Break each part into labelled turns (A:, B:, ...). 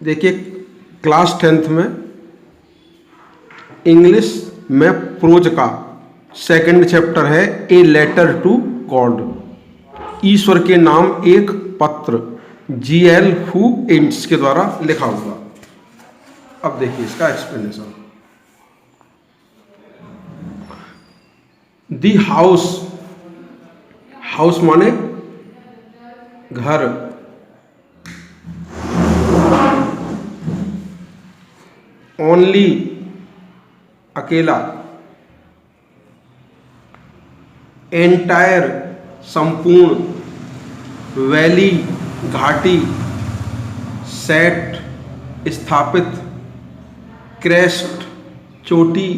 A: देखिए class 10th में English में प्रोज का सेकंड चैप्टर है ए लेटर टू गॉड, ईश्वर के नाम एक पत्र, GL हू इंट्स के द्वारा लिखा हुआ। अब देखिए इसका एक्सप्लेनेशन। दी हाउस, हाउस माने घर, ओनली अकेला, एंटायर संपूर्ण, वैली घाटी, सेट स्थापित, क्रेस्ट चोटी,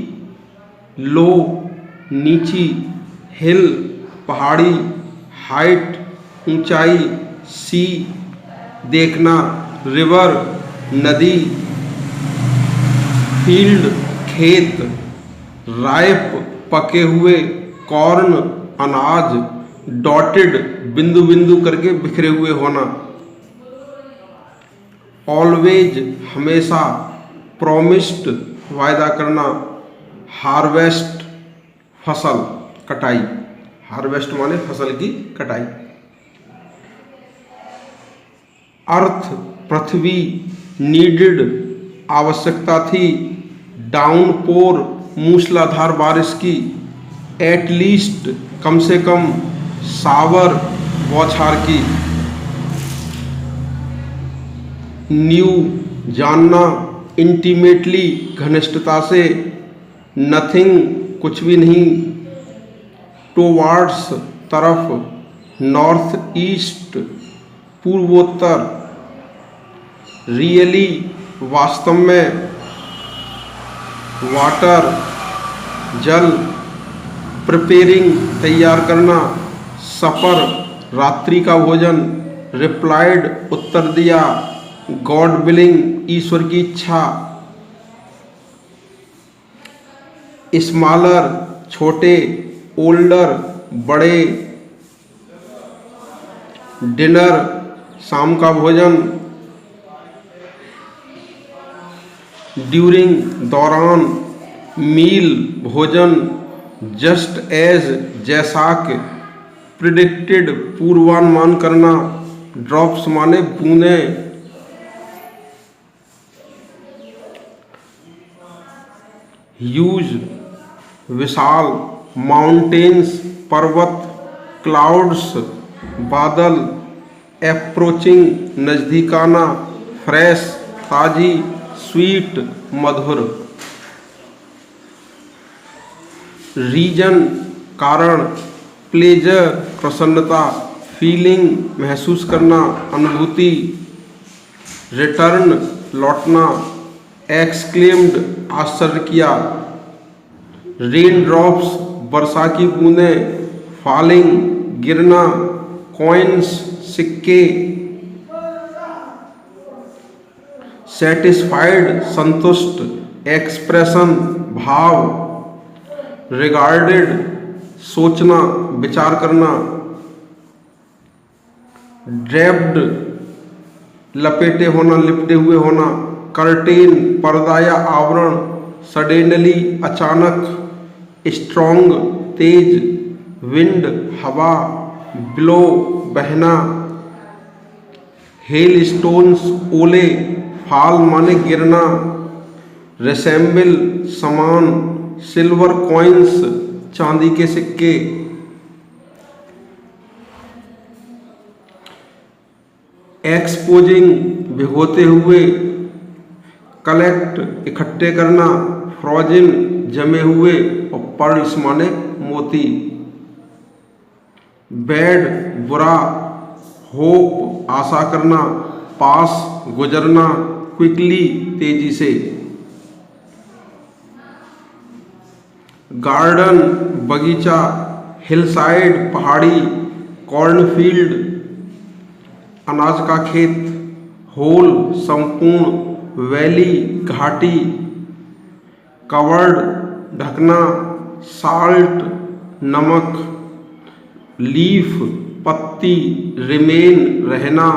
A: लो नीची, हिल पहाड़ी, हाइट ऊंचाई, सी देखना, रिवर नदी, फील्ड खेत, राइप पके हुए, कॉर्न अनाज, डॉटेड बिंदु बिंदु करके बिखरे हुए होना, ऑलवेज हमेशा, प्रॉमिस्ड वायदा करना, हार्वेस्ट फसल कटाई, हार्वेस्ट माने फसल की कटाई, अर्थ पृथ्वी, नीडेड आवश्यकता थी, डाउनपोर मूसलाधार बारिश की, एटलीस्ट कम से कम, सावर बौछार की, न्यू जानना, इंटीमेटली घनिष्ठता से, नथिंग कुछ भी नहीं, टुवार्ड्स तरफ, नॉर्थ ईस्ट पूर्वोत्तर, रियली वास्तव में, वाटर जल, प्रिपेयरिंग तैयार करना, सफर रात्रि का भोजन, रिप्लाइड उत्तर दिया, गॉड विलिंग ईश्वर की इच्छा, स्मॉलर छोटे, ओल्डर बड़े, डिनर शाम का भोजन, ड्यूरिंग दौरान, मील भोजन, जस्ट एज जैसाक, प्रिडिक्टेड पूर्वानुमान करना, ड्रॉप्स माने बूंदें, ह्यूज विशाल, माउंटेन्स पर्वत, क्लाउड्स बादल, अप्रोचिंग नजदीकाना, फ्रेश ताजी, स्वीट मधुर, रीजन कारण, प्लेजर प्रसन्नता, फीलिंग महसूस करना, अनुभूति, रिटर्न लौटना, एक्सक्लेम्ड आश्चर्य किया, रेन ड्रॉप्स वर्षा की बूंदें, फॉलिंग गिरना, कॉइन्स सिक्के, सेटिस्फाइड संतुष्ट, एक्सप्रेशन भाव, रिगार्डेड सोचना विचार करना, ड्रेप्ड लपेटे होना लिपटे हुए होना, कर्टेन पर्दा या आवरण, सडेनली अचानक, स्ट्रॉन्ग तेज, विंड हवा, ब्लो बहना, हेल स्टोन्स ओले, फॉल माने गिरना, रिसेंबल समान, सिल्वर कॉइन्स चांदी के सिक्के, एक्सपोजिंग भिगोते हुए, कलेक्ट इकट्ठे करना, फ्रोजन जमे हुए, और पर्ल्स माने मोती, बैड बुरा, होप आशा करना, पास गुजरना, क्विकली तेजी से, गार्डन बगीचा, हिलसाइड पहाड़ी, कॉर्नफील्ड अनाज का खेत, होल संपूर्ण, वैली घाटी, कवर्ड ढकना, साल्ट नमक, लीफ पत्ती, रिमेन रहना,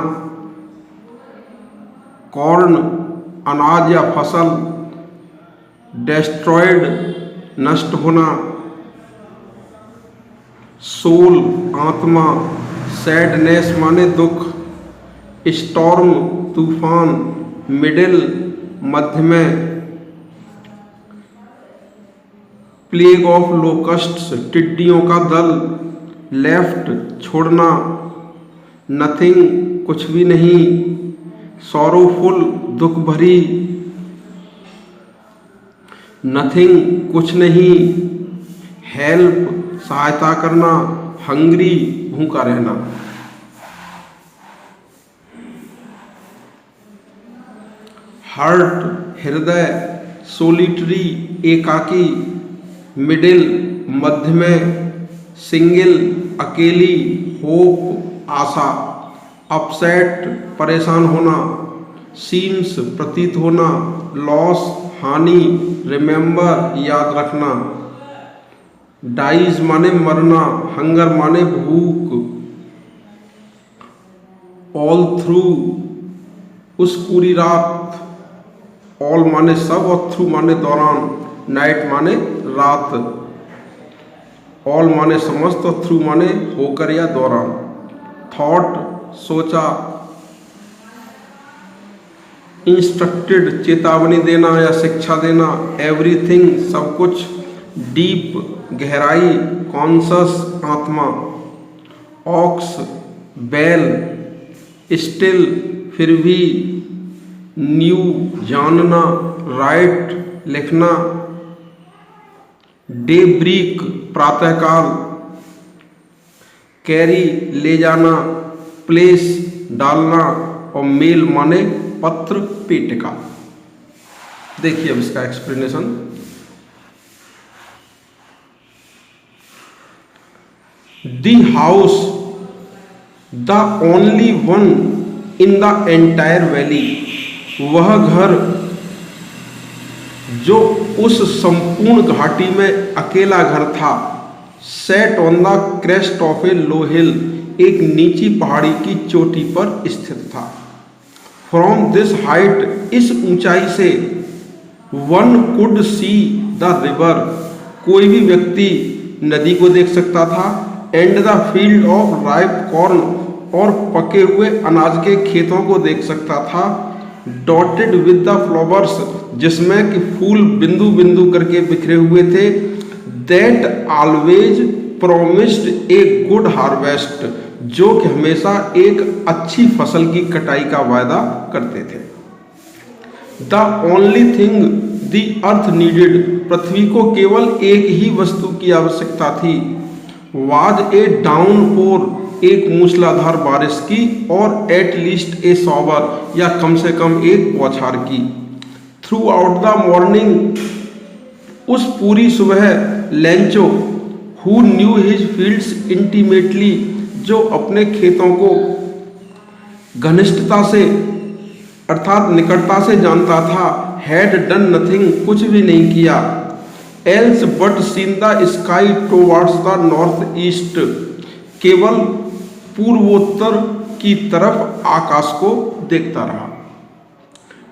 A: कॉर्न अनाज या फसल, डेस्ट्रॉयड नष्ट होना, सोल आत्मा, सैडनेस माने दुख, स्टॉर्म तूफान, मिडिल मध्य में, प्लेग ऑफ लोकस्ट्स टिड्डियों का दल, लेफ्ट छोड़ना, नथिंग कुछ भी नहीं, सॉरोफुल दुख भरी, नथिंग कुछ नहीं, हेल्प सहायता करना, हंग्री भूखा रहना। हार्ट हृदय, सोलिटरी एकाकी, मिडिल मध्य में, सिंगल अकेली, होप आशा, अपसेट परेशान होना, सीम्स प्रतीत होना, लॉस हानि, रिमेंबर याद रखना, डाइज माने मरना, हंगर माने भूख, ऑल थ्रू उस पूरी रात, ऑल माने सब और थ्रू माने दौरान, नाइट माने रात, ऑल माने समस्त और थ्रू माने होकर या दौरान, थॉट सोचा, इंस्ट्रक्टेड चेतावनी देना या शिक्षा देना, एवरीथिंग सब कुछ, डीप गहराई, कॉन्शस आत्मा, ऑक्स बैल, स्टिल फिर भी, न्यू जानना, राइट लिखना, डे ब्रीक प्रातःकाल, कैरी ले जाना, प्लेस डालना, और मेल माने पत्र पेटिका। देखिए अब इसका explanation. The house the only one in the entire valley, वह घर जो उस संपूर्ण घाटी में अकेला घर था, set on the crest of a low hill, एक नीची पहाड़ी की चोटी पर स्थित था। फ्रॉम दिस हाइट, इस ऊंचाई से, one could see the river, कोई भी व्यक्ति नदी को देख सकता था, and the field of ripe corn, और पके हुए अनाज के खेतों को देख सकता था, डॉटेड विद द फ्लावर्स, जिसमें कि फूल बिंदु बिंदु करके बिखरे हुए थे, that always promised a good harvest, जो कि हमेशा एक अच्छी फसल की कटाई का वायदा करते थे। The only thing the earth needed, पृथ्वी को केवल एक ही वस्तु की आवश्यकता थी, वाज ए डाउनपोर, एक मूसलाधार बारिश की, और एट लीस्ट ए शॉवर, या कम से कम एक बौछार की। थ्रू आउट द मॉर्निंग, उस पूरी सुबह, Lencho who knew his fields intimately, जो अपने खेतों को घनिष्ठता से अर्थात निकटता से जानता था, हैड डन नथिंग, कुछ भी नहीं किया, else but seen the sky towards the north east, केवल पूर्वोत्तर की तरफ आकाश को देखता रहा।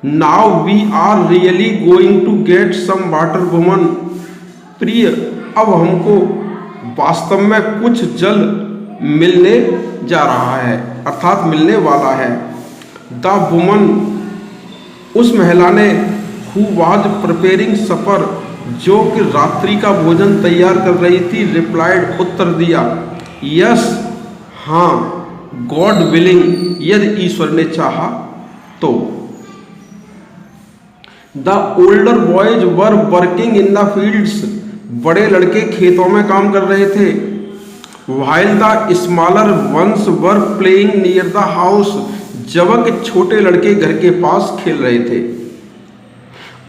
A: Now we are really going to get some water woman, प्रिय अब हमको वास्तव में कुछ जल मिलने जा रहा है, अर्थात मिलने वाला है। द वुमन, उस महिला ने, हु वाज प्रिपेयरिंग सफर, जो कि रात्रि का भोजन तैयार कर रही थी, रिप्लाइड, उत्तर दिया, यस हाँ, गॉड विलिंग, यदि ईश्वर ने चाहा तो। The older boys were working in the fields, बड़े लड़के खेतों में काम कर रहे थे, while the smaller ones were playing near the house, जबकि छोटे लड़के घर के पास खेल रहे थे।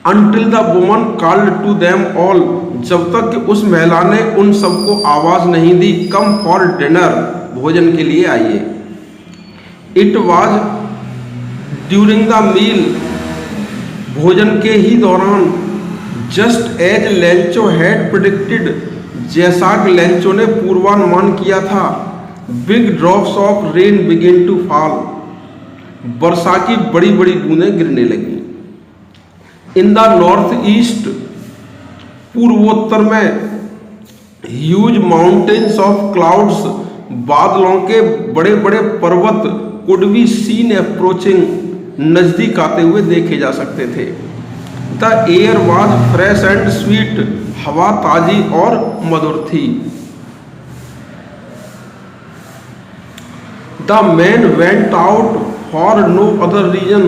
A: Until the woman called to them all, जब तक कि उस महिला ने उन सबको आवाज नहीं दी, come for dinner, भोजन के लिए आइए। It was during the meal, भोजन के ही दौरान, just as Lencho had predicted, जैसा कि लेंचो ने पूर्वानुमान किया था, big drops of rain begin to fall, वर्षा की बड़ी बड़ी बूंदें गिरने लगी। इन द नॉर्थ ईस्ट, पूर्वोत्तर में, ह्यूज माउंटेन्स ऑफ क्लाउड्स, बादलों के बड़े बड़े पर्वत, कुड बी सीन अप्रोचिंग, नजदीक आते हुए देखे जा सकते थे। The air was fresh and sweet, हवा ताजी और मधुर थी। The man went out for no other reason,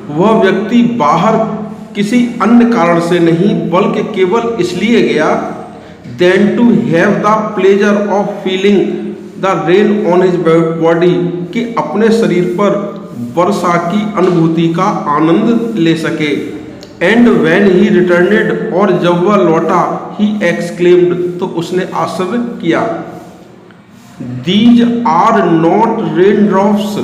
A: वह व्यक्ति बाहर किसी अन्य कारण से नहीं बल्कि केवल इसलिए गया, then to have the pleasure of feeling the rain on his body, कि अपने शरीर पर वर्षा की अनुभूति का आनंद ले सके। एंड व्हेन ही रिटर्नेड, और जब वह लौटा, ही एक्सक्लेम्ड, तो उसने आश्चर्य किया, these are not rain drops,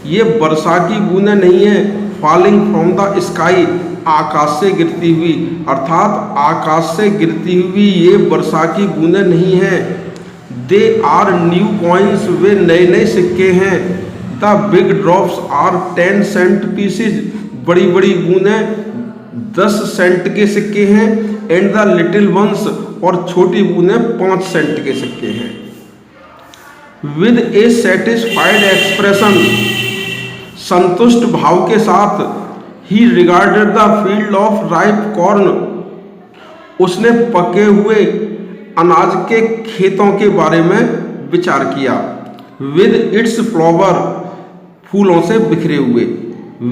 A: ये वर्षा की बूंदें नहीं है, फॉलिंग फ्रॉम द स्काई, आकाश से गिरती हुई, अर्थात आकाश से गिरती हुई ये वर्षा की बूंदें नहीं हैं। दे आर न्यू कॉइन्स, वे नए नए सिक्के हैं। The big drops are 10 cent pieces, बड़ी बड़ी बूंदें 10 सेंट के सिक्के हैं। एंड द लिटिल वंस, और छोटी बूंदें 5 सेंट के सिक्के हैं। विद ए सेटिस्फाइड एक्सप्रेशन, संतुष्ट भाव के साथ, ही regarded the field of ripe corn, उसने पके हुए अनाज के खेतों के बारे में विचार किया। विद इट्स फ्लावर, फूलों से बिखरे हुए।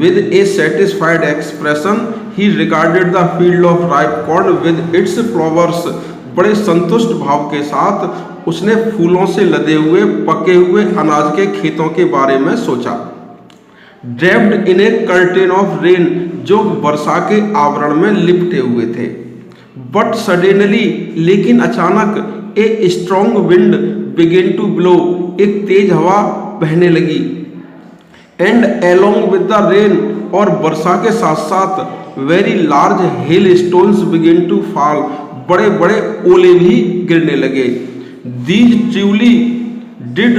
A: With A satisfied expression he regarded the field of ripe corn with its flowers, बड़े संतुष्ट भाव के साथ उसने फूलों से लदे हुए पके हुए अनाज के खेतों के बारे में सोचा। Draped in A curtain of rain, जो वर्षा के आवरण में लिपटे हुए थे। बट सडनली, लेकिन अचानक, a strong wind begin to blow, एक तेज हवा बहने लगी। And along with the rain, और वर्षा के साथ साथ very large hail stones begin to fall, बड़े बड़े ओले भी गिरने लगे। These truly did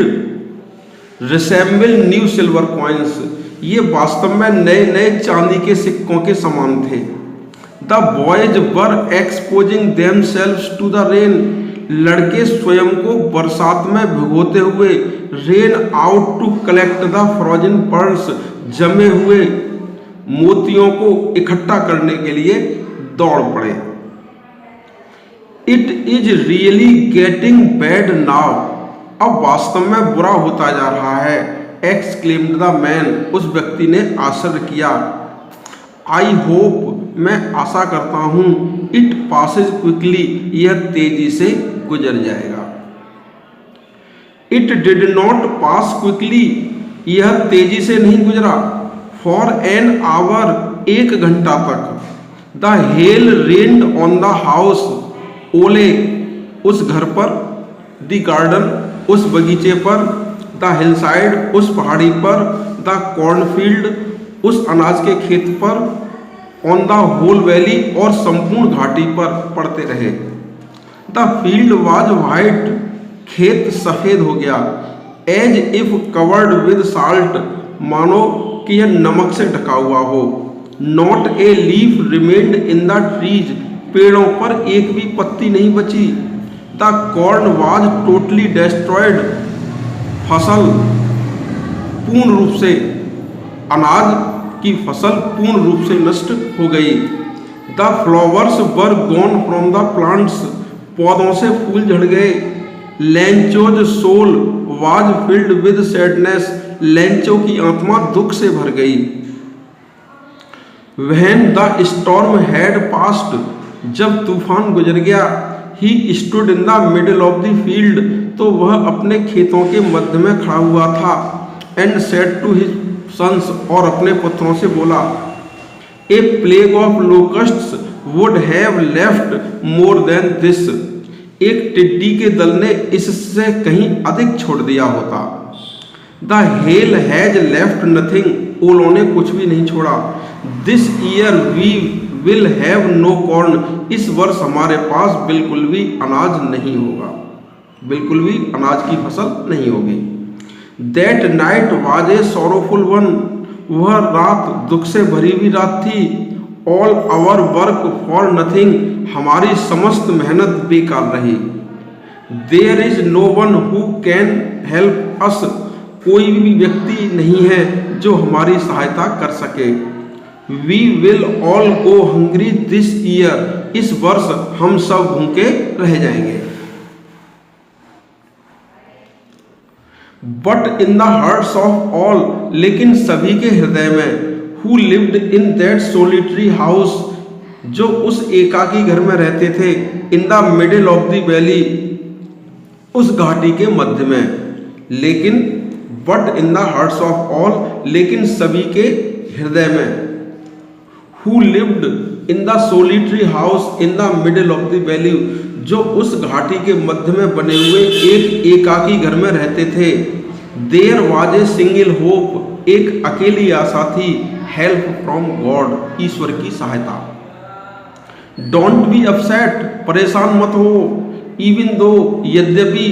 A: resemble new silver coins, ये वास्तव में नए नए चांदी के सिक्कों के समान थे। The boys were exposing themselves to the rain, लड़के स्वयं को बरसात में भिगोते हुए, ran out to collect the frozen pearls, जमे हुए मोतियों को इकट्ठा करने के लिए दौड़ पड़े। It is really getting bad now, अब वास्तव में बुरा होता जा रहा है। एक्सक्लेम्ड द मैन, उस व्यक्ति ने आश्चर्य किया। आई होप, मैं आशा करता हूँ, इट पासेज क्विकली, यह तेजी से गुजर जाएगा। It did not pass quickly, यह तेजी से नहीं गुजरा। फॉर एन आवर, 1 घंटा तक। The hell rained on the house, ओले उस घर पर, द गार्डन उस बगीचे पर, द हिलसाइड उस पहाड़ी पर, द कॉर्नफील्ड उस अनाज के खेत पर, ऑन द होल वैली और संपूर्ण घाटी पर पड़ते रहे। द फील्ड वाज वाइट, खेत सफेद हो गया। As if covered with salt, मानो कि यह नमक से ढका हुआ हो। Not a leaf remained in the trees, पेड़ों पर एक भी पत्ती नहीं बची। The corn was totally destroyed, फसल पूर्ण रूप से, अनाज की फसल पूर्ण रूप से नष्ट हो गई। The flowers were gone from the plants, पौधों से फूल झड़ गए। Lencho's soul was filled with sadness, Lencho की आत्मा दुख से भर गई। When the storm had passed, जब तूफान गुजर गया। He stood in the middle of the field, तो वह अपने खेतों के मध्य में खड़ा हुआ था। And said to his sons, और अपने पुत्रों से बोला, a plague of locusts would have left more than this, एक टिड्डी के दल ने इससे कहीं अधिक छोड़ दिया होता। The hail has left nothing, ओलों ने कुछ भी नहीं छोड़ा। This year we will have no corn, इस वर्ष हमारे पास बिल्कुल भी अनाज नहीं होगा, बिल्कुल भी अनाज की फसल नहीं होगी। That night was a sorrowful one, वह रात दुख से भरी हुई रात थी। All our work for nothing, हमारी समस्त मेहनत बेकार रही। There is no one who can help us, कोई भी व्यक्ति नहीं है जो हमारी सहायता कर सके। We will all go hungry this year, इस वर्ष हम सब भूखे रह जाएंगे। But in the hearts of all, लेकिन सभी के हृदय में, who lived in that solitary house, जो उस एकाकी घर में रहते थे, in the middle of the valley, उस घाटी के मध्य में। लेकिन but in the hearts of all, लेकिन सभी के हृदय में, who lived in the solitary house in the middle of the valley, जो उस घाटी के मध्य में बने हुए एक एकाकी घर में रहते थे। There was a single hope, एक अकेली आशा थी। हेल्प फ्रॉम गॉड, ईश्वर की सहायता। डोंट बी अपसेट, परेशान मत हो। इवन दो, यद्यपि,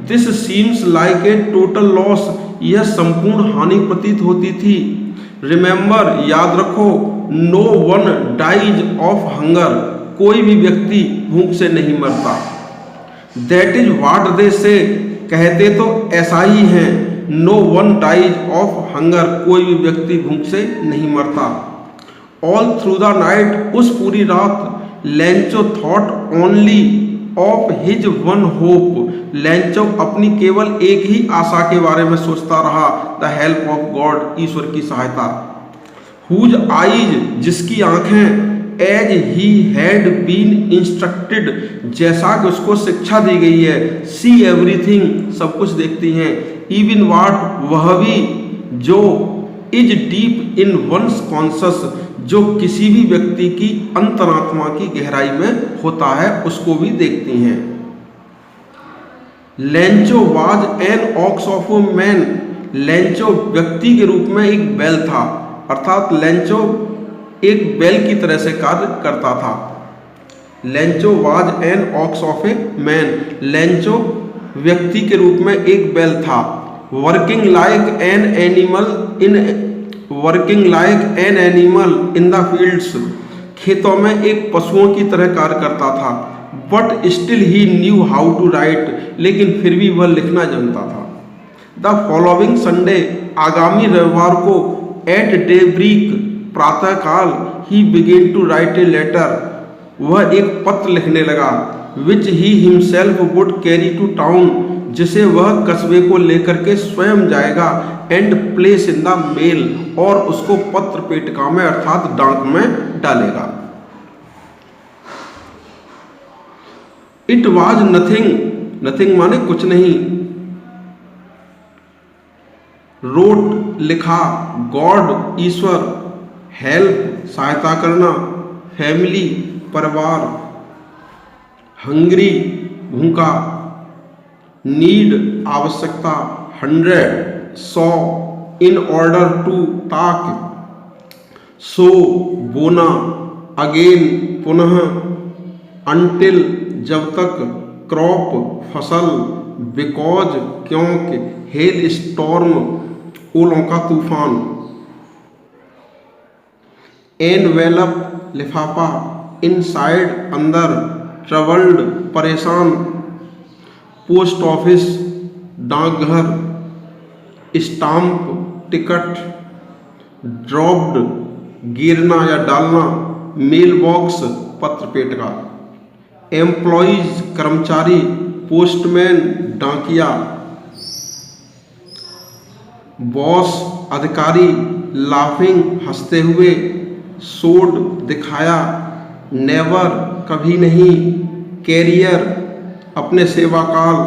A: this seems like a total loss, यह संपूर्ण हानि प्रतीत होती थी। रिमेंबर, याद रखो, no one dies of hunger, कोई भी व्यक्ति भूख से नहीं मरता। दैट इज व्हाट दे से, कहते तो ऐसा ही है। No one dies of hunger, कोई भी व्यक्ति भूख से नहीं मरता। ऑल थ्रू द नाइट, उस पूरी रात, Lencho thought only of his one hope, Lencho अपनी केवल एक ही आशा के बारे में सोचता रहा। द हेल्प ऑफ गॉड, ईश्वर की सहायता। हुज आईज, जिसकी आंखें, as he had been instructed, जैसा कि उसको शिक्षा दी गई है। सी एवरीथिंग, सब कुछ देखती हैं। इवन वाट, वह भी, जो is deep in one's conscience, जो किसी भी व्यक्ति की अंतरात्मा की गहराई में होता है, उसको भी देखती हैं। Lencho was an ox of a man, Lencho व्यक्ति के रूप में एक बैल था, अर्थात लेंचो एक बैल की तरह से कार्य करता था। Lencho was an ox of a man, Lencho व्यक्ति के रूप में एक बैल था। Working like an animal in the fields, खेतों में एक पशुओं की तरह कार्य करता था। But still he knew how to write, लेकिन फिर भी वह लिखना जानता था। द फॉलोइंग संडे, आगामी रविवार को, एट डे ब्रीक, प्रातःकाल, he began to write a letter, वह एक पत्र लिखने लगा। Which he himself would carry to town, जिसे वह कस्बे को लेकर के स्वयं जाएगा। And place in the mail, और उसको पत्र पेटिका में अर्थात डाक में डालेगा। इट वाज नथिंग, नथिंग माने कुछ नहीं। रोट, लिखा। गॉड, ईश्वर। हेल्प, सहायता करना। फैमिली, परिवार। हंग्री, भूखा। नीड, आवश्यकता। 100, 100। इन ऑर्डर टू, ताक। सो, बोना। अगेन, पुनः। अंटिल, जब तक। क्रॉप, फसल। बिकॉज, क्योंकि। हेल स्टॉर्म, ओलों का तूफान। एनवेलप, लिफाफा। इनसाइड, अंदर। ट्रबल्ड, परेशान। पोस्ट ऑफिस, डाकघर। Stamp, ticket. ड्रॉप्ड, गिरना या डालना। मेल बॉक्स, पत्र पेटिका। एम्प्लॉइज, कर्मचारी। पोस्टमैन, डाकिया। बॉस, अधिकारी। लाफिंग, हंसते हुए। सोड, दिखाया। नेवर, कभी नहीं। कैरियर, अपने सेवा काल।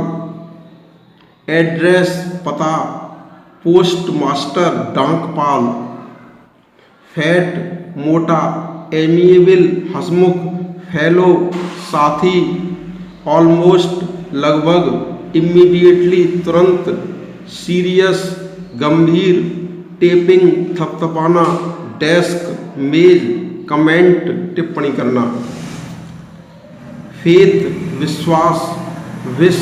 A: एड्रेस, पता। पोस्ट मास्टर, डाकपाल। फैट, मोटा। एमिएबल, हंसमुख। फेलो, साथी। ऑलमोस्ट, लगभग। इमीडिएटली, तुरंत। सीरियस, गंभीर। टेपिंग, थपथपाना। डेस्क, मेज। कमेंट, टिप्पणी करना। फेथ, विश्वास। विश,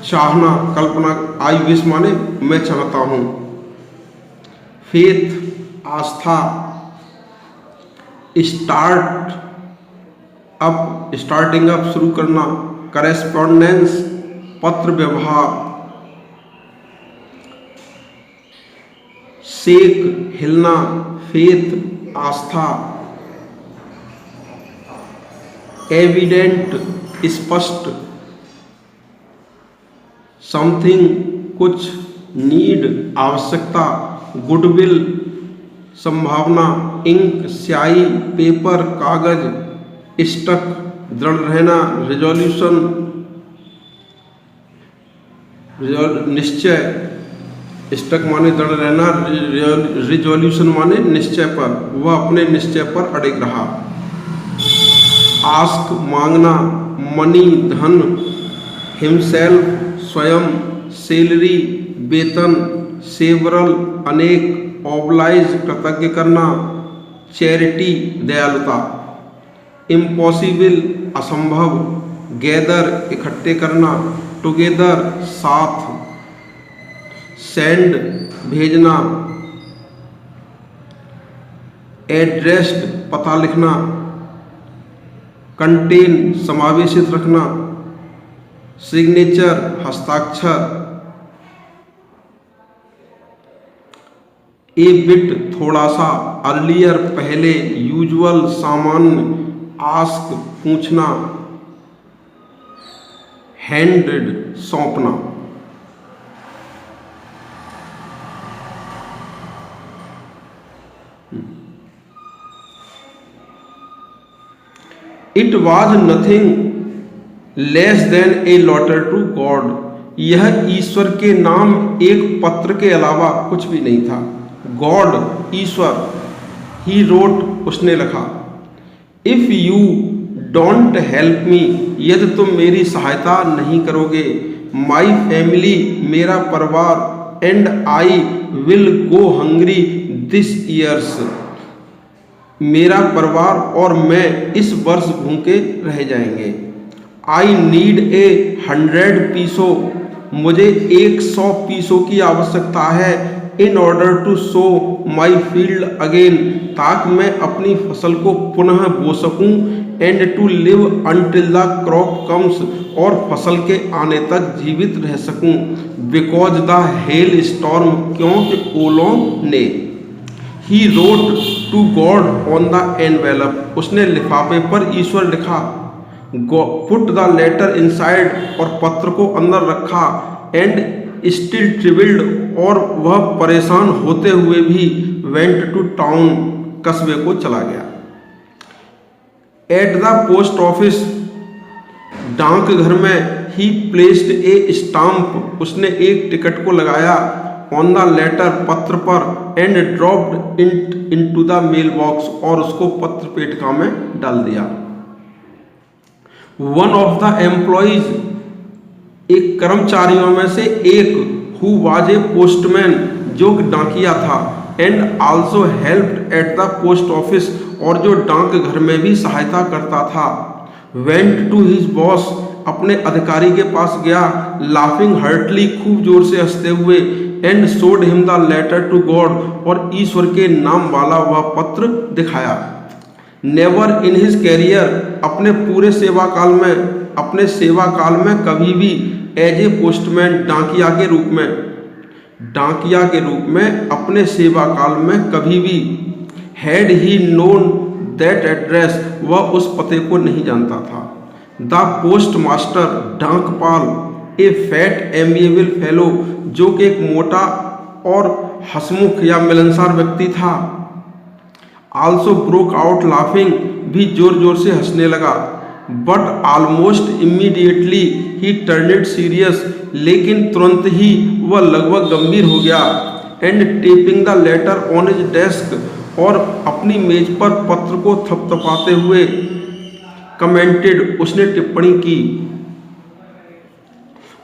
A: चाहना, कल्पना। आई विश माने मैं चाहता हूँ। फेथ आस्था, स्टार्ट अप स्टार्टिंग अप शुरू करना, करेस्पॉन्डेंस पत्र व्यवहार, शेक हिलना, फेथ आस्था, एविडेंट स्पष्ट, समथिंग कुछ, नीड आवश्यकता, गुडविल संभावना, इंक स्याही, पेपर कागज, स्टक दृढ़ रहना, रिजोल्यूशन निश्चय, स्टक माने दृढ़ रहना, रिजोल्यूशन माने निश्चय पर, वह अपने निश्चय पर अड़िग रहा। आस्क मांगना, मनी धन, हिमसेल्फ स्वयं, सैलरी वेतन, सेवरल अनेक, ऑब्लाइज कृतज्ञ करना, चैरिटी दयालुता, इम्पॉसिबल असंभव, गैदर इकट्ठे करना, टुगेदर साथ, सेंड भेजना, एड्रेस्ड पता लिखना, कंटेन समावेशित रखना, सिग्नेचर हस्ताक्षर, ए बिट थोड़ा सा, अर्लियर पहले, यूजुअल सामान्य, आस्क पूछना, हैंडेड सौंपना। It was nothing less than a letter to God, यह ईश्वर के नाम एक पत्र के अलावा कुछ भी नहीं था। गॉड ईश्वर, ही रोट उसने लिखा, if you don't help me, यदि तुम मेरी सहायता नहीं करोगे, माई फैमिली मेरा परिवार, and I will go hungry this years, मेरा परिवार और मैं इस वर्ष भूखे रह जाएंगे। आई नीड ए 100 पीसो, मुझे 100 पीसों की आवश्यकता है, in order to sow my field again, ताकि मैं अपनी फसल को पुनः बो सकूं, and to live until the crop comes, और फसल के आने तक जीवित रह सकूं, बिकॉज द हेल स्टॉर्म, क्योंकि ओलों ने, he wrote to God on the envelope, उसने लिफाफे पर ईश्वर लिखा, पुट द लेटर इनसाइड, और पत्र को अंदर रखा, एंड स्टिल ट्रिविल्ड, और वह परेशान होते हुए भी वेंट टू टाउन, कस्बे को चला गया। एट द पोस्ट ऑफिस, डाक घर में, ही प्लेस्ड ए स्टाम्प, उसने एक टिकट को लगाया, ऑन द लेटर पत्र पर, and dropped into the mailbox, और उसको पत्र पेटिका में डाल दिया। वन ऑफ द एम्प्लॉइज, एक कर्मचारियों में से एक, हु वाज ए पोस्टमैन, जो डाकिया था, and also helped at the post office, और जो डाक घर में भी सहायता करता था, वेंट टू हिज बॉस, अपने अधिकारी के पास गया, लाफिंग हर्टली, खूब जोर से हंसते हुए, and showed him the letter to God, और ईश्वर के नाम वाला वह पत्र दिखाया। नेवर इन हिज कैरियर, अपने पूरे सेवा काल में कभी भी, एज ए पोस्टमैन, डाकिया के रूप में अपने सेवा काल में कभी भी, had he known that address, वह उस पते को नहीं जानता था। द पोस्ट मास्टर, डाकपाल, ए फैट एमिएबल फेलो, जो कि एक मोटा और हंसमुख या मिलनसार व्यक्ति था, आल्सो ब्रोक आउट लाफिंग, भी जोर जोर से हंसने लगा, but almost immediately he turned serious, लेकिन तुरंत ही वह लगभग गंभीर हो गया, and tapping the letter on his desk, और अपनी मेज पर पत्र को थपथपाते हुए, कमेंटेड, उसने टिप्पणी की,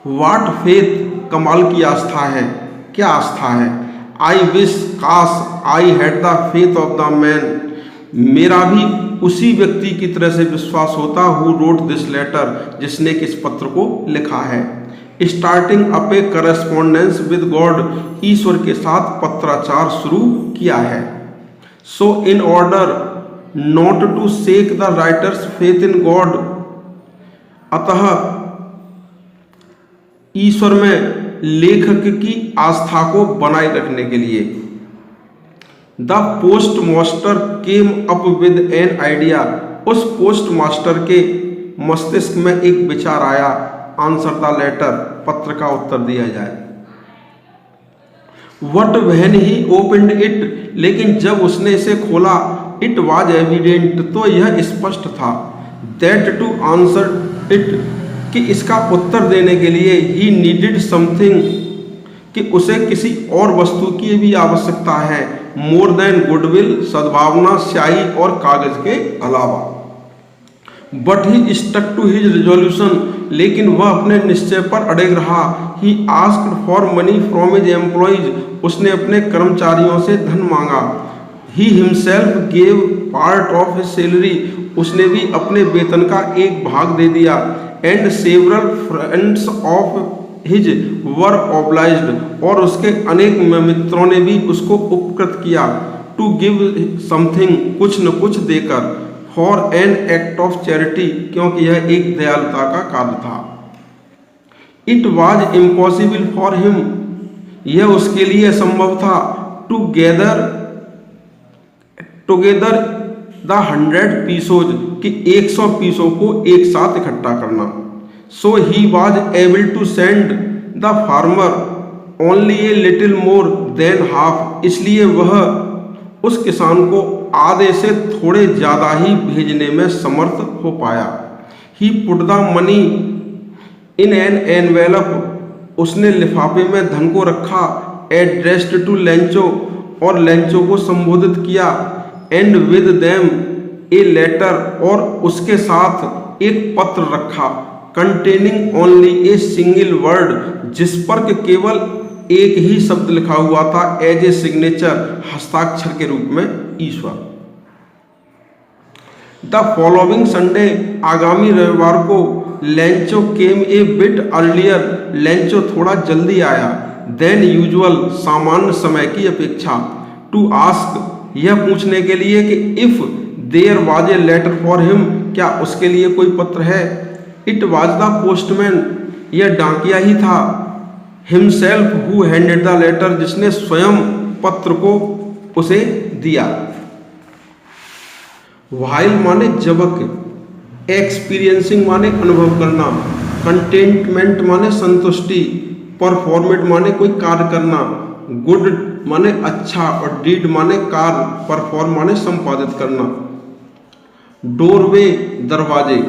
A: व्हाट फेथ, कमाल की आस्था है, क्या आस्था है, आई विश, काश, I had the faith of the man, मेरा भी उसी व्यक्ति की तरह से विश्वास होता, हु रोट दिस लेटर, जिसने कि इस पत्र को लिखा है। Starting up a correspondence with God, ईश्वर के साथ पत्राचार शुरू किया है। So in order not to shake the writer's faith in God, अतः ईश्वर में लेखक की आस्था को बनाए रखने के लिए the post master came up with an idea, उस पोस्ट मास्टर के मस्तिष्क में एक विचार आया, आंसर द लेटर, पत्र का उत्तर दिया जाए। What when he opened it, लेकिन जब उसने इसे खोला, इट वॉज एविडेंट, तो यह स्पष्ट था, दैट टू आंसर इट, कि इसका उत्तर देने के लिए ही नीडेड समथिंग, कि उसे किसी और वस्तु की भी आवश्यकता है, मोर देन गुडविल, सद्भावना, स्याही और कागज के अलावा। But he stuck to his resolution, लेकिन वह अपने निश्चय पर अड़े रहा। He asked for money from his employees, उसने अपने कर्मचारियों से धन मांगा। He himself gave part of his salary, उसने भी अपने वेतन का एक भाग दे दिया। And several friends of his were obliged, और उसके अनेक मित्रों ने भी उसको उपकृत किया, टू गिव समथिंग, कुछ न कुछ देकर, for an act of charity, क्योंकि यह एक दयालुता का कार्य था। It was impossible for him, यह उसके लिए असंभव था, to gather together the 100 pesos, कि 100 पीसों को एक साथ इकट्ठा करना। So he was able to send the farmer only a little more than half, इसलिए वह उस किसान को आधे से थोड़े ज़्यादा ही भेजने में समर्थ हो पाया। He put the money in an envelope, उसने लिफाफे में धन को रखा, एड्रेस्ड टू लेंचो, और लेंचो को संबोधित किया, and with them a letter, और उसके साथ एक पत्र रखा, containing only a single word, जिस पर केवल एक ही शब्द लिखा हुआ था, एज ए सिग्नेचर, हस्ताक्षर के रूप में, ईश्वर। द फॉलोइंग संडे, आगामी रविवार को, लेंचो केम ए बिट अर्लियर, लेंचो थोड़ा जल्दी आया, देन यूजुअल, सामान्य समय की अपेक्षा, टू आस्क, यह पूछने के लिए कि if there was a letter for him, क्या उसके लिए कोई पत्र है। इट वाज द पोस्टमैन, यह डाकिया ही था, himself who handed the letter, जिसने स्वयं पत्र को उसे दिया। व्हाइल माने जबक, एक्सपीरियंसिंग माने अनुभव करना, कंटेंटमेंट माने संतुष्टि, परफॉर्मेट माने कोई कार्य करना, गुड माने अच्छा, और डीड माने कार्य, परफॉर्म माने संपादित करना। डोरवे दरवाजे,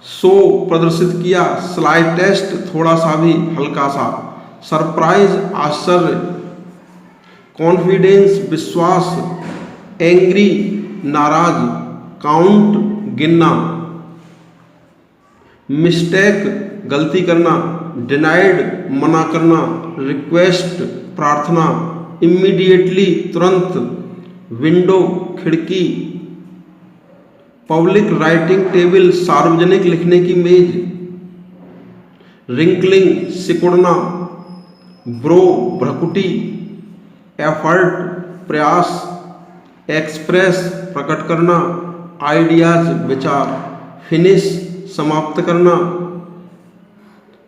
A: शो प्रदर्शित किया, स्लाइटेस्ट थोड़ा सा भी, हल्का सा, सरप्राइज आश्चर्य, कॉन्फिडेंस विश्वास, एंग्री नाराज, काउंट गिनना, मिस्टेक गलती करना, डिनाइड मना करना, रिक्वेस्ट प्रार्थना, इमीडिएटली तुरंत, विंडो खिड़की, पब्लिक राइटिंग टेबल सार्वजनिक लिखने की मेज, रिंकलिंग सिकुड़ना, ब्रो भ्रकुटी, एफर्ट प्रयास, एक्सप्रेस प्रकट करना, आइडियाज विचार, फिनिश समाप्त करना,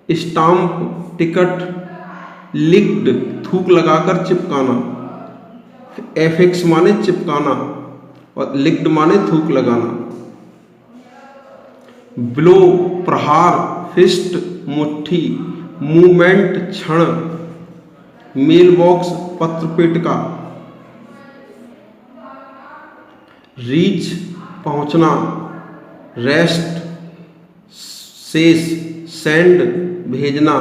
A: स्टाम्प टिकट, लिक्ड थूक लगाकर चिपकाना, एफिक्स माने चिपकाना और लिक्ड माने थूक लगाना, ब्लो प्रहार, फिस्ट मुट्ठी, मूवमेंट क्षण, मेल बॉक्स पत्र पेटिका, रीच पहुंचना, रेस्ट शेष, सेंड भेजना,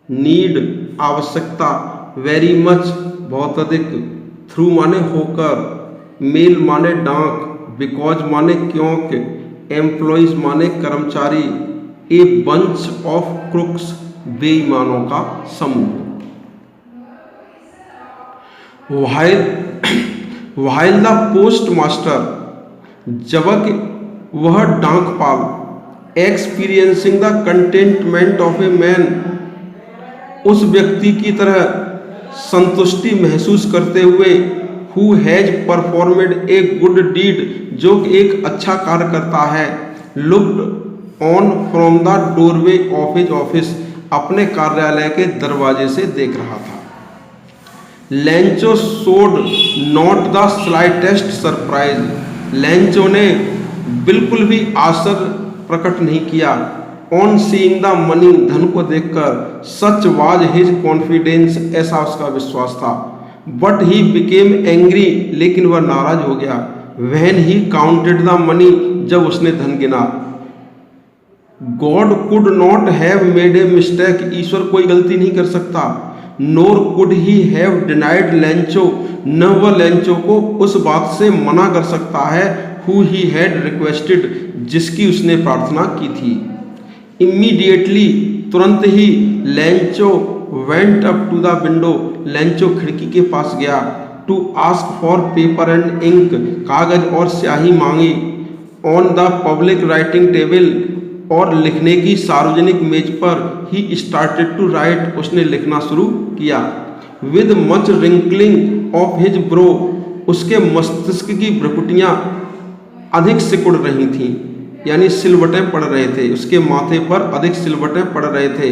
A: नीड आवश्यकता, वेरी मच बहुत अधिक, थ्रू माने होकर, मेल माने डाक, बिकॉज माने क्योंकि, एम्प्लॉइज माने कर्मचारी, ए बंच ऑफ क्रुक्स बेईमानों का समूह। व्हाइल द पोस्ट मास्टर, जबकि वह डाकपाल, experiencing the contentment of a man, उस व्यक्ति की तरह संतुष्टि महसूस करते हुए, who has performed a good deed, जो एक अच्छा कार्य करता है, looked on from the doorway of his office, अपने कार्यालय के दरवाजे से देख रहा था। Lencho showed not the slightest surprise, Lencho ने बिल्कुल भी आश्चर्य प्रकट नहीं किया। ऑन सीइंग द मनी, धन को देखकर, सच वाज हिज कॉन्फिडेंस, ऐसा उसका विश्वास था। बट ही बिकेम एंग्री, लेकिन वह नाराज हो गया। When he counted the money, जब उसने धन गिना। God could not have made a mistake, ईश्वर कोई गलती नहीं कर सकता। Nor could he have denied Lencho, न वह लेंचो को उस बात से मना कर सकता है, हु ही हैड रिक्वेस्टेड, जिसकी उसने प्रार्थना की थी। इमीडिएटली, तुरंत ही, Lencho went up to the window, Lencho खिड़की के पास गया। To ask for paper and ink, कागज और स्याही मांगी। On the public writing table, और लिखने की सार्वजनिक मेज पर, ही स्टार्टेड टू राइट, उसने लिखना शुरू किया। With much wrinkling of his bro, उसके मस्तिष्क की भ्रुकुटियाँ अधिक सिकुड़ रही थीं, यानी सिलवटें पड़ रहे थे, उसके माथे पर अधिक सिलवटें पड़ रहे थे।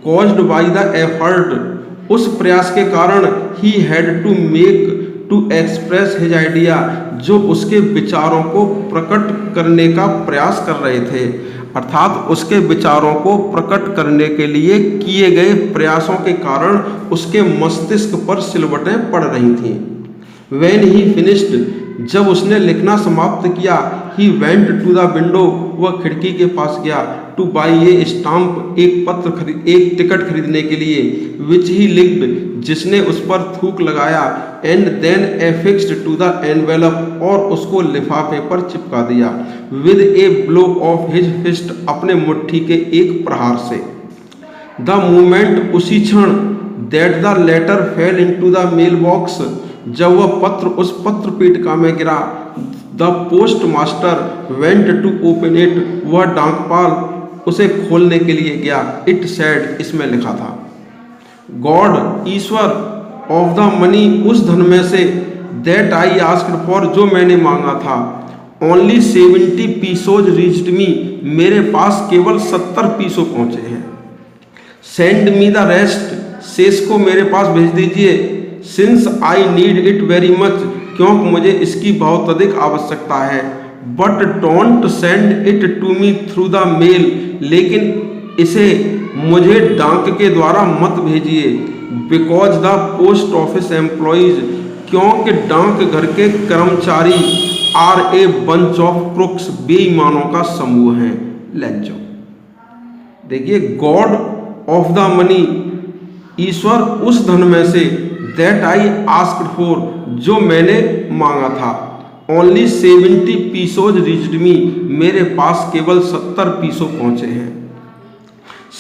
A: कॉज्ड बाई द एफर्ट, उस प्रयास के कारण, he had to make to express his idea, जो उसके विचारों को प्रकट करने का प्रयास कर रहे थे, अर्थात उसके विचारों को प्रकट करने के लिए किए गए प्रयासों के कारण उसके मस्तिष्क पर सिलवटें पड़ रही थीं। When he finished, जब उसने लिखना समाप्त किया, he went to the window, वह खिड़की के पास गया। To buy a stamp, एक टिकट खरीदने के लिए, which he licked, जिसने उस पर थूक लगाया, and then affixed to the envelope, और उसको लिफाफे पर चिपका दिया, with a blow of his fist, अपने मुट्ठी के एक प्रहार से। The moment, उसी क्षण, that the letter fell into the mailbox, जब वह पत्र उस पत्र पेटिका में गिरा, the postmaster went to open it, वह डाकपाल उसे खोलने के लिए गया। इट सेड, इसमें लिखा था, God, Ishwar, of the money, उस धन में से, दैट आई आस्क्ड फॉर, जो मैंने मांगा था, ओनली 70 पीसोज रीच्ड मी, मेरे पास केवल 70 पीसो पहुंचे हैं। सेंड मी द रेस्ट, शेष को मेरे पास भेज दीजिए। Since I need it very much, क्योंकि मुझे इसकी बहुत अधिक आवश्यकता है। But don't send it to me through the mail, लेकिन इसे मुझे डाक के द्वारा मत भेजिए। Because the post office employees, क्योंकि डाक घर के कर्मचारी, are a bunch of crooks, बेईमानों का समूह है। लेंचो, देखिए, गॉड ऑफ द मनी, ईश्वर उस धन में से, दैट आई आस्क्ड फॉर, जो मैंने मांगा था, ओनली 70 पीसोज रीच्ड मी, मेरे पास केवल 70 पीसो पहुंचे हैं।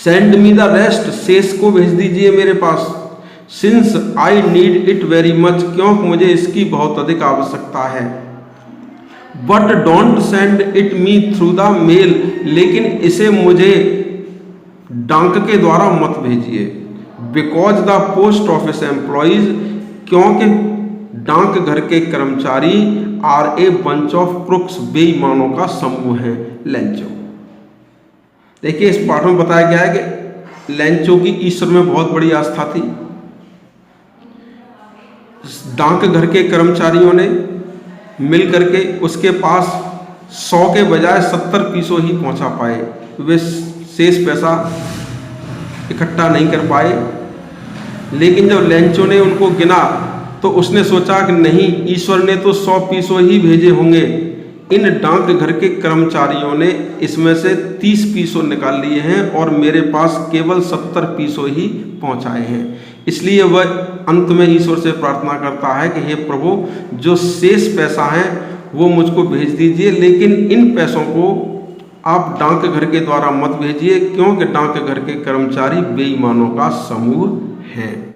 A: सेंड मी द रेस्ट, शेष को भेज दीजिए मेरे पास। Since I need it very much, क्योंकि मुझे इसकी बहुत अधिक आवश्यकता है। But don't send it me through the mail, लेकिन इसे मुझे डाक के द्वारा मत भेजिए। Because the post office employees, क्योंकि डाक घर के कर्मचारी, are a bunch of crooks, बेईमानों का समूह है। लेंचो, देखिए, इस पाठ में बताया गया है कि लेंचो की ईश्वर में बहुत बड़ी आस्था थी। डाक घर के कर्मचारियों ने मिल करके उसके पास 100 के बजाय 70 पीसों ही पहुंचा पाए, वे शेष पैसा इकट्ठा नहीं कर पाए। लेकिन जब लेंचो ने उनको गिना तो उसने सोचा कि नहीं, ईश्वर ने तो 100 पीसों ही भेजे होंगे। इन डाक घर के कर्मचारियों ने इसमें से 30 पीसों निकाल लिए हैं और मेरे पास केवल 70 पीसों ही पहुंचाए हैं। इसलिए वह अंत में ईश्वर से प्रार्थना करता है कि हे प्रभु, जो शेष पैसा है वो मुझको भेज दीजिए, लेकिन इन पैसों को आप डाक घर के द्वारा मत भेजिए, क्योंकि डाक घर के कर्मचारी बेईमानों का समूह हैं।